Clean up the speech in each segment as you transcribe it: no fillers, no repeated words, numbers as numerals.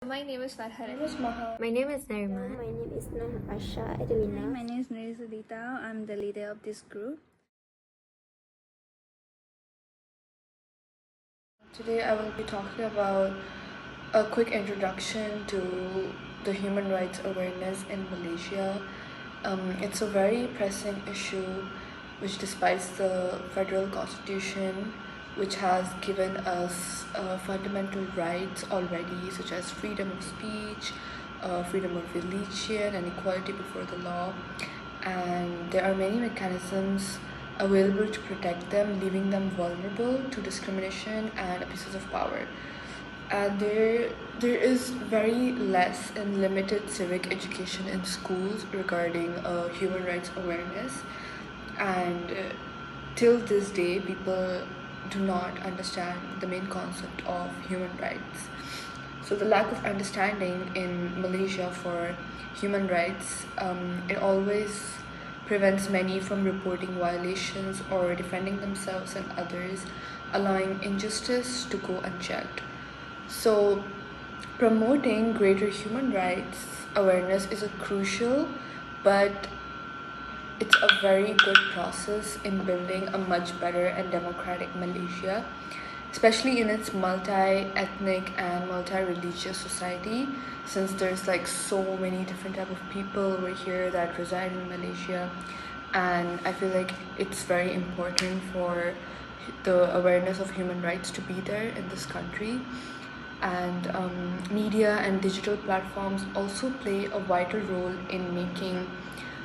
my name is Farhar. My name is Nariman. My name is Nur Asha Edwina. My name is Narisudita. I'm the leader of this group. Today I will be talking about a quick introduction to the human rights awareness in Malaysia. It's a very pressing issue which despite the federal constitution which has given us fundamental rights already such as freedom of speech, freedom of religion and equality before the law, and there are many mechanisms available to protect them, leaving them vulnerable to discrimination and abuses of power. And there is very less and limited civic education in schools regarding human rights awareness, and till this day people do not understand the main concept of human rights. So the lack of understanding in Malaysia for human rights, it always prevents many from reporting violations or defending themselves and others, allowing injustice to go unchecked. So promoting greater human rights awareness is a crucial, but it's a very good process in building a much better and democratic Malaysia, especially in its multi-ethnic and multi-religious society, since there's like so many different type of people over here that reside in Malaysia. And I feel like it's very important for the awareness of human rights to be there in this country. And media and digital platforms also play a vital role in making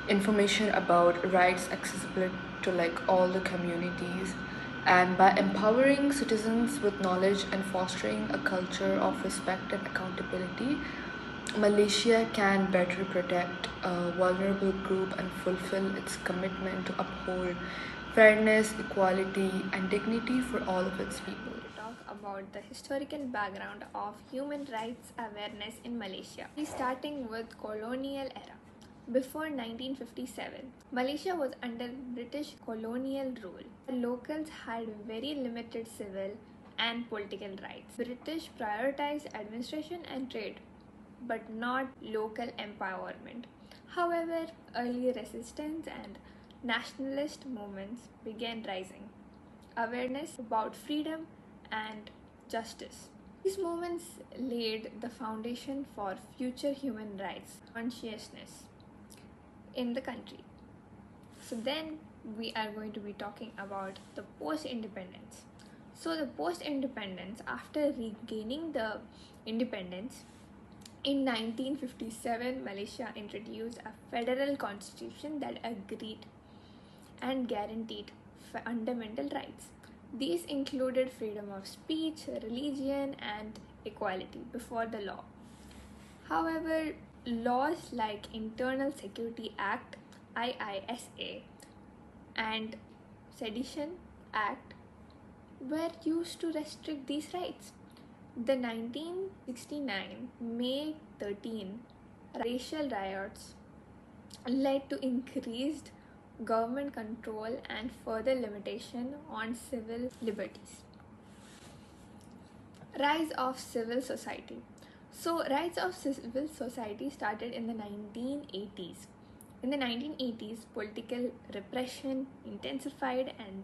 information about rights accessible to like all the communities. And by empowering citizens with knowledge and fostering a culture of respect and accountability, Malaysia can better protect a vulnerable group and fulfill its commitment to uphold fairness, equality, and dignity for all of its people. Talk about the historical background of human rights awareness in Malaysia. Starting with colonial era. Before 1957, Malaysia was under British colonial rule. The locals had very limited civil and political rights. British prioritized administration and trade, but not local empowerment. However, early resistance and nationalist movements began rising. Awareness about freedom and justice. These movements laid the foundation for future human rights consciousness in the country. So then we are going to be talking about the post-independence. So the post-independence, after regaining the independence, in 1957 Malaysia introduced a federal constitution that agreed and guaranteed fundamental rights. These included freedom of speech, religion, and equality before the law. However, laws like Internal Security Act (IISA) and Sedition Act were used to restrict these rights. The 1969 May 13 racial riots led to increased government control and further limitation on civil liberties. Rise of civil society. So, rise of civil society started in the 1980s. In the 1980s, political repression intensified, and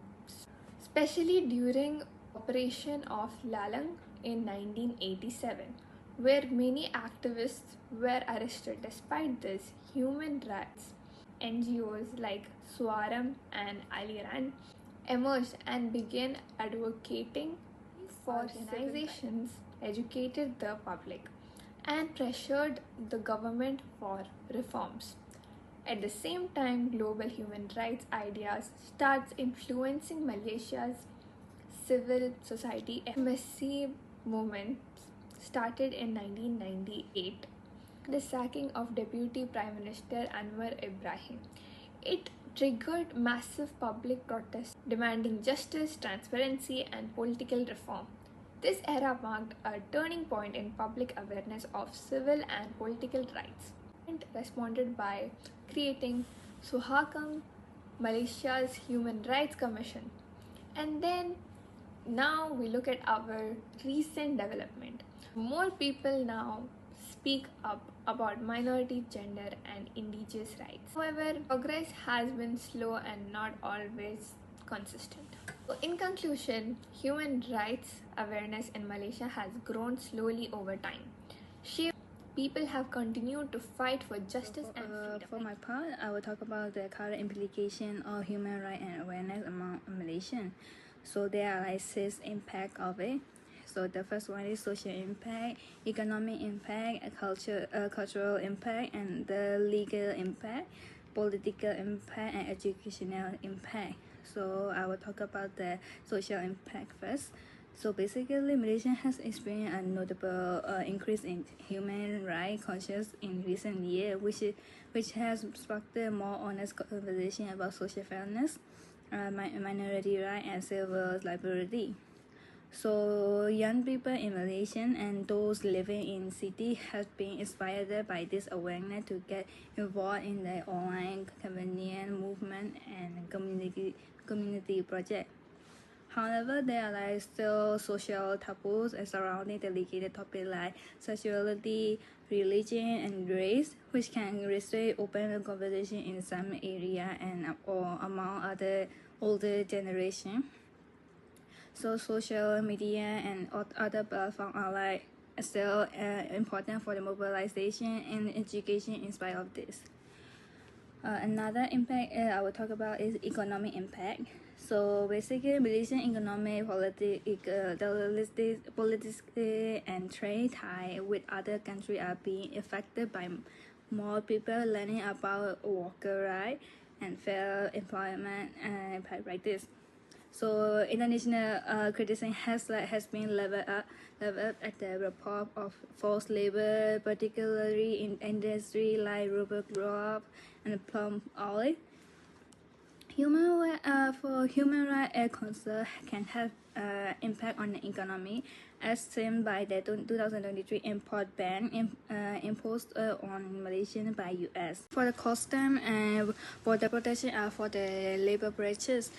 especially during operation of Lalang in 1987, where many activists were arrested. Despite this, human rights NGOs like Swaram and Aliran emerged and began advocating for organizations, educated the public, and pressured the government for reforms. At the same time, global human rights ideas starts influencing Malaysia's civil society. MSC movement started in 1998, the sacking of Deputy Prime Minister Anwar Ibrahim. It triggered massive public protests demanding justice, transparency, and political reform. This era marked a turning point in public awareness of civil and political rights, and responded by creating Suhakam, Malaysia's Human Rights Commission. And then now we look at our recent development. More people now speak up about minority, gender, and indigenous rights. However, progress has been slow and not always consistent. So in conclusion, human rights awareness in Malaysia has grown slowly over time. People have continued to fight for justice and freedom. For my part, I will talk about the current implication of human rights and awareness among Malaysians. So there are like 6 impact of it. So the first one is social impact, economic impact, cultural impact, and the legal impact, political impact, and educational impact. So I will talk about the social impact first. So basically, Malaysia has experienced a notable increase in human rights consciousness in recent years, which has sparked a more honest conversation about social fairness, minority rights, and civil liberty. So young people in Malaysia and those living in city have been inspired by this awareness to get involved in the online convenience movement and community project. However, there are still social taboos surrounding delicate topics like sexuality, religion, and race, which can restrict open conversation in some area and or among other older generation. So social media and other platforms are still important for the mobilization and education in spite of this. Another impact I will talk about is economic impact. So basically, Malaysian economic, politics, and trade tie with other countries are being affected by more people learning about worker rights and fair employment practice. So international criticism has been leveled up at the report of forced labor, particularly in industry like rubber growth and palm oil. For human rights concern can have impact on the economy, as seen by the 2023 import ban imposed on Malaysian by US. For the custom and border protection for the labor breaches,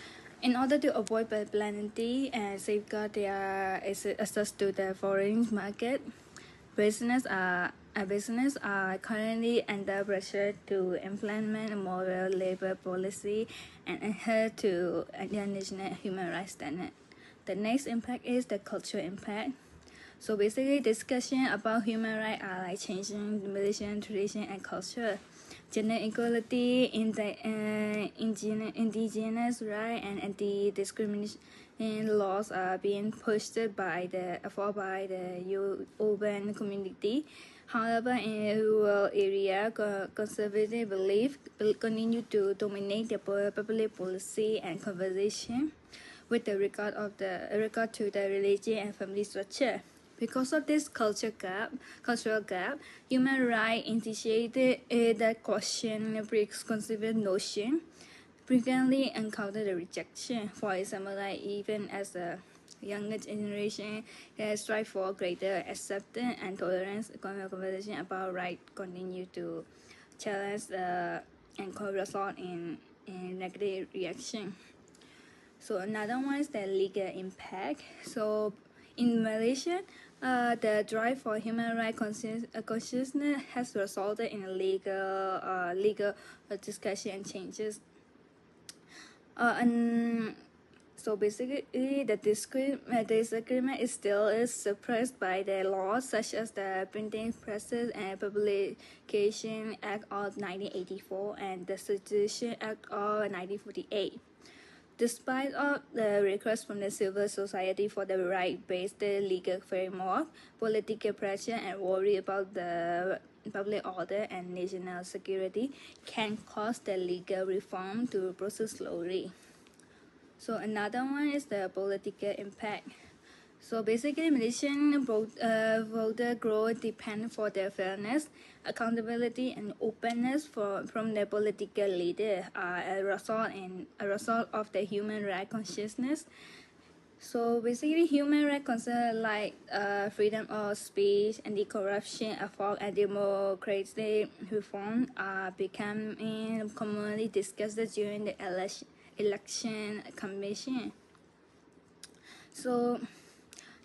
in order to avoid penalty and safeguard their access to the foreign market, businesses are currently under pressure to implement a moral labor policy and adhere to international human rights standards. The next impact is the cultural impact. So basically, discussion about human rights are changing the Malaysian tradition and culture. Gender equality, indigenous rights, and anti-discrimination laws are being pushed by the urban community. However, in rural area, conservative beliefs continue to dominate the public policy and conversation with the regard to the religion and family structure. Because of this cultural gap, human rights initiated that question preconceived notion frequently encounter the rejection. For example, even as a younger generation strive for greater acceptance and tolerance, conversation about right continue to challenge and could result in negative reaction. So another one is the legal impact. So in Malaysia, the drive for human rights consciousness has resulted in legal discussion and changes. And so basically, the disagreement is still suppressed by the laws such as the Printing Presses and Publication Act of 1984 and the Constitution Act of 1948. Despite all the requests from the civil society for the right-based legal framework, political pressure and worry about the public order and national security can cause the legal reform to proceed slowly. So another one is the political impact. So basically, Malaysian voter growth depends for their fairness, accountability, and openness from the political leader a result of the human rights consciousness. So basically, human rights concern freedom of speech, anti-corruption effort, and democratic reform are becoming commonly discussed during the election campaign. So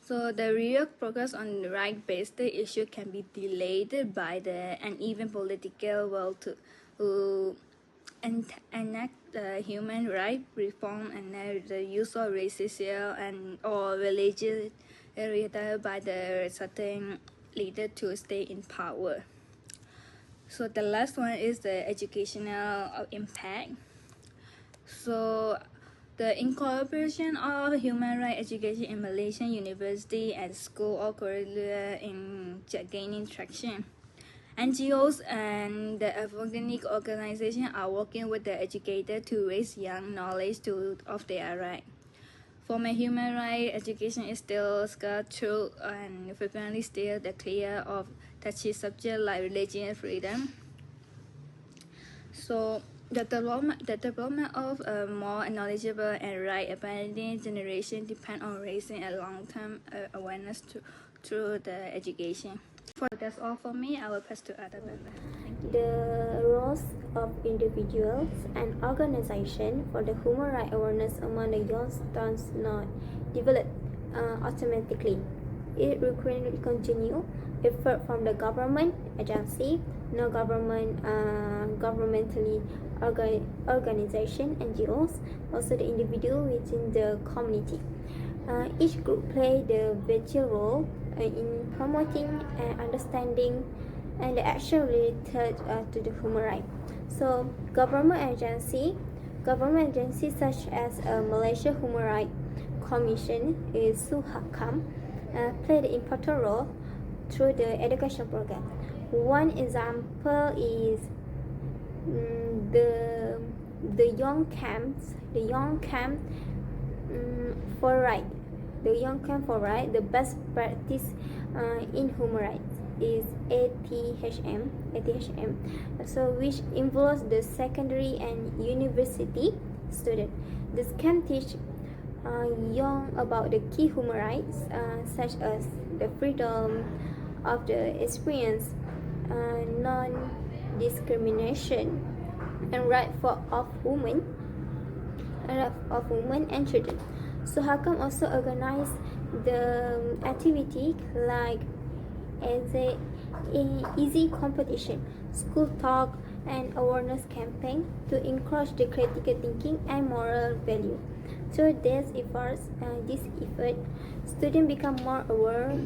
So the real progress on the right-based issue can be delayed by the uneven political will to enact the human right reform and the use of racial and or religious rhetoric by the certain leader to stay in power. So the last one is the educational impact. So the incorporation of human rights education in Malaysian university and school or curricula in gaining traction. NGOs and the organic organizations are working with the educator to raise young knowledge of their right. Formal human rights education is still scarce through and frequently still the clear of touchy subjects like religion freedom. So the development of a more knowledgeable and right-abiding generation depends on raising a long-term awareness through the education. That's all for me. I will pass to other members. The roles of individuals and organizations for the human rights awareness among the young does not develop automatically. It requires continued effort from the government agency, governmentally organization, NGOs, also the individual within the community. Each group play the vital role in promoting and understanding and the action related to the human rights. So government agencies such as Malaysia Human Rights Commission is SUHAKAM play the important role through the education program. One example is the young camp for right. The young camp for right. The best practice in human rights is ATHM, so which involves the secondary and university student. This can teach young about the key human rights such as the freedom of the experience, non-discrimination, and right of women and children. So Hakam also organize the activity like as a easy competition, school talk, and awareness campaign to encourage the critical thinking and moral value. Through this effort, students become more aware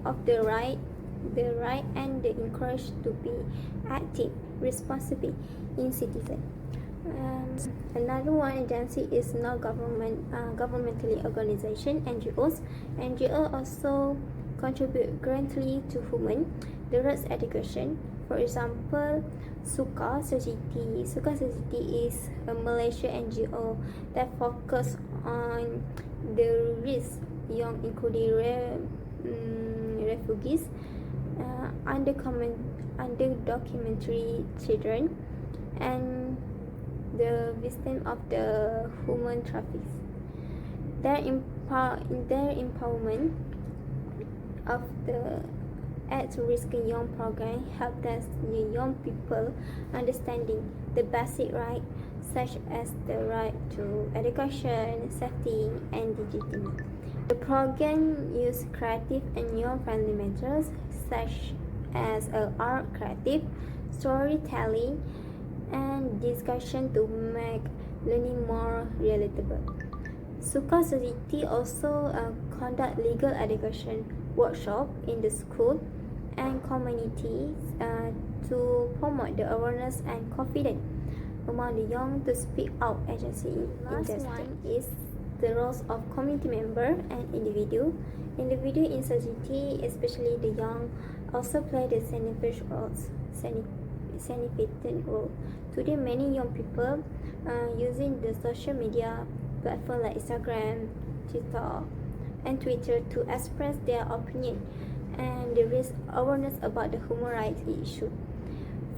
of the right, and they encouraged to be active, responsible in citizen. Another one agency is not governmentally organization, NGOs. NGO also contribute greatly to human rights education. For example, Suka Society. Suka Society is a Malaysian NGO that focus on the risk young, including refugees, undocumented children, and the victim of the human trafficking. Their empowerment of the at-risk young program helped us young people understanding the basic rights such as the right to education, safety, and legitimacy. The program used creative and young-friendly methods such as art, creative, storytelling, and discussion to make learning more relatable. Suka Society also conduct legal education workshop in the school and communities to promote the awareness and confidence among the young to speak out agency. Last one is the roles of community member and individual. Individual in society, especially the young, also play the significant role. Today, many young people using the social media platform like Instagram, TikTok, and Twitter to express their opinion and raise awareness about the human rights issue.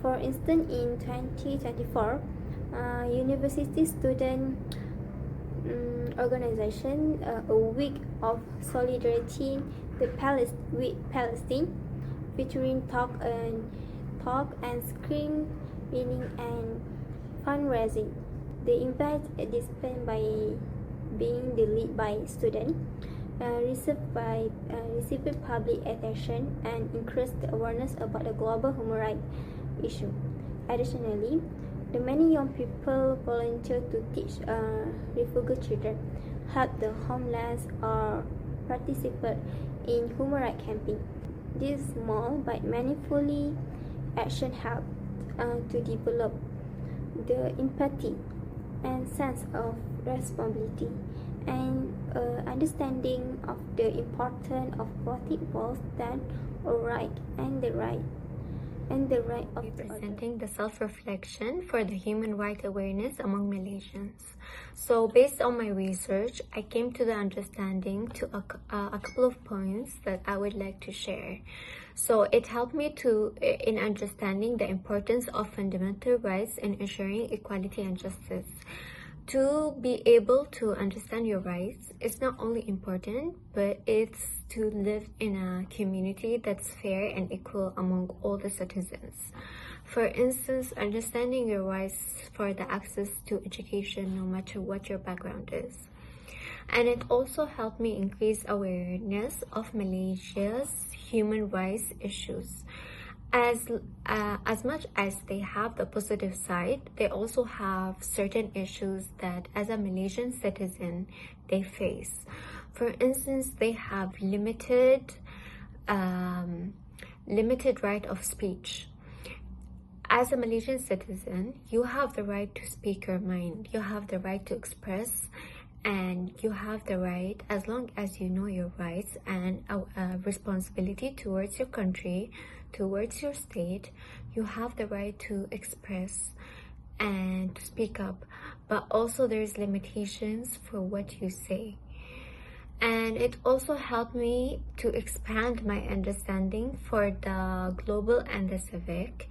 For instance, in 2024, university student organization a week of solidarity with Palestine, featuring talk and screen reading and fundraising. The impact is displayed by being the lead by student. received public attention and increased the awareness about the global human rights issue. Additionally, the many young people volunteer to teach refugee children, help the homeless, or participate in human rights campaign. This small but meaningful action helped to develop the empathy and sense of responsibility and understanding of the importance of protecting both that right and the right of the other. Presenting the self-reflection for the human rights awareness among Malaysians. So based on my research, I came to the understanding to a couple of points that I would like to share. So it helped me in understanding the importance of fundamental rights in ensuring equality and justice. To be able to understand your rights is not only important, but it's to live in a community that's fair and equal among all the citizens. For instance, understanding your rights for the access to education, no matter what your background is. And it also helped me increase awareness of Malaysia's human rights issues. As much as they have the positive side, they also have certain issues that as a Malaysian citizen they face. For instance, they have limited right of speech. As a Malaysian citizen, you have the right to speak your mind, you have the right to express, and you have the right, as long as you know your rights and responsibility towards your country, towards your state, you have the right to express and to speak up. But also there's limitations for what you say. And it also helped me to expand my understanding for the global and the civic.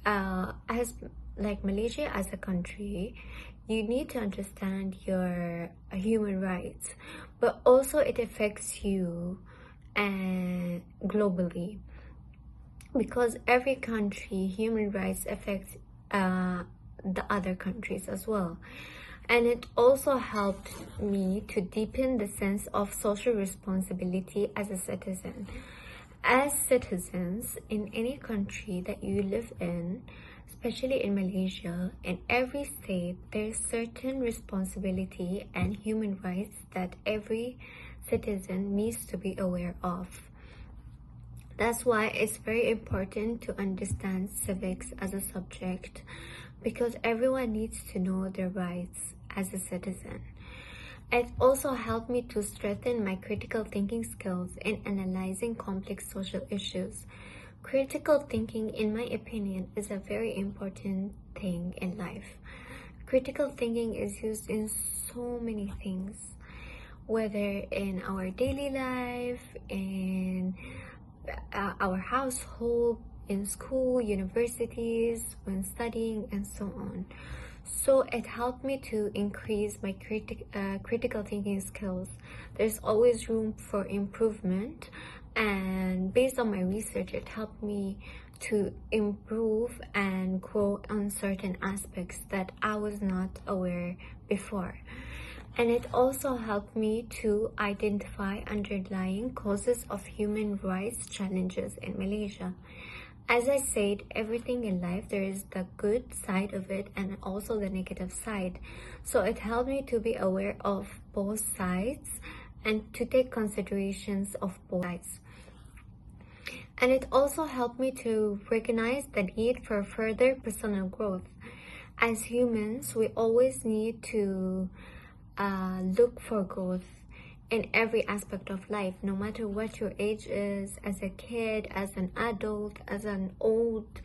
As like Malaysia as a country, you need to understand your human rights, but also it affects you globally, because every country human rights affects the other countries as well. And it also helped me to deepen the sense of social responsibility as a citizen. As citizens in any country that you live in, especially in Malaysia, in every state, there's certain responsibility and human rights that every citizen needs to be aware of. That's why it's very important to understand civics as a subject, because everyone needs to know their rights as a citizen. It also helped me to strengthen my critical thinking skills in analyzing complex social issues. Critical thinking, in my opinion, is a very important thing in life. Critical thinking is used in so many things, whether in our daily life, in our household, in school, universities, when studying, and so on. So it helped me to increase my critical thinking skills. There's always room for improvement, and based on my research, it helped me to improve and grow on certain aspects that I was not aware before. And it also helped me to identify underlying causes of human rights challenges in Malaysia. As I said, everything in life, there is the good side of it and also the negative side. So it helped me to be aware of both sides and to take considerations of both sides. And it also helped me to recognize the need for further personal growth. As humans, we always need to look for growth in every aspect of life, no matter what your age is, as a kid, as an adult, as an old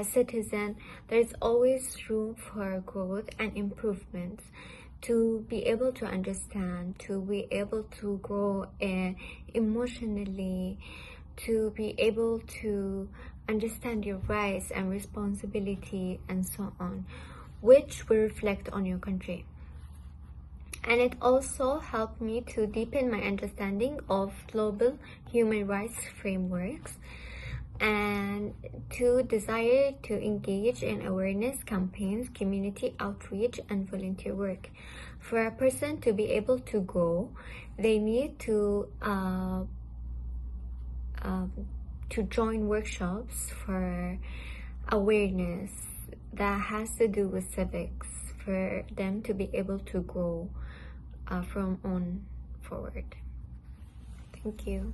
citizen. There's always room for growth and improvement, to be able to understand, to be able to grow emotionally, to be able to understand your rights and responsibility and so on, which will reflect on your country. And it also helped me to deepen my understanding of global human rights frameworks and to desire to engage in awareness campaigns, community outreach, and volunteer work. For a person to be able to grow, they need to join workshops for awareness that has to do with civics, for them to be able to grow from on forward. Thank you.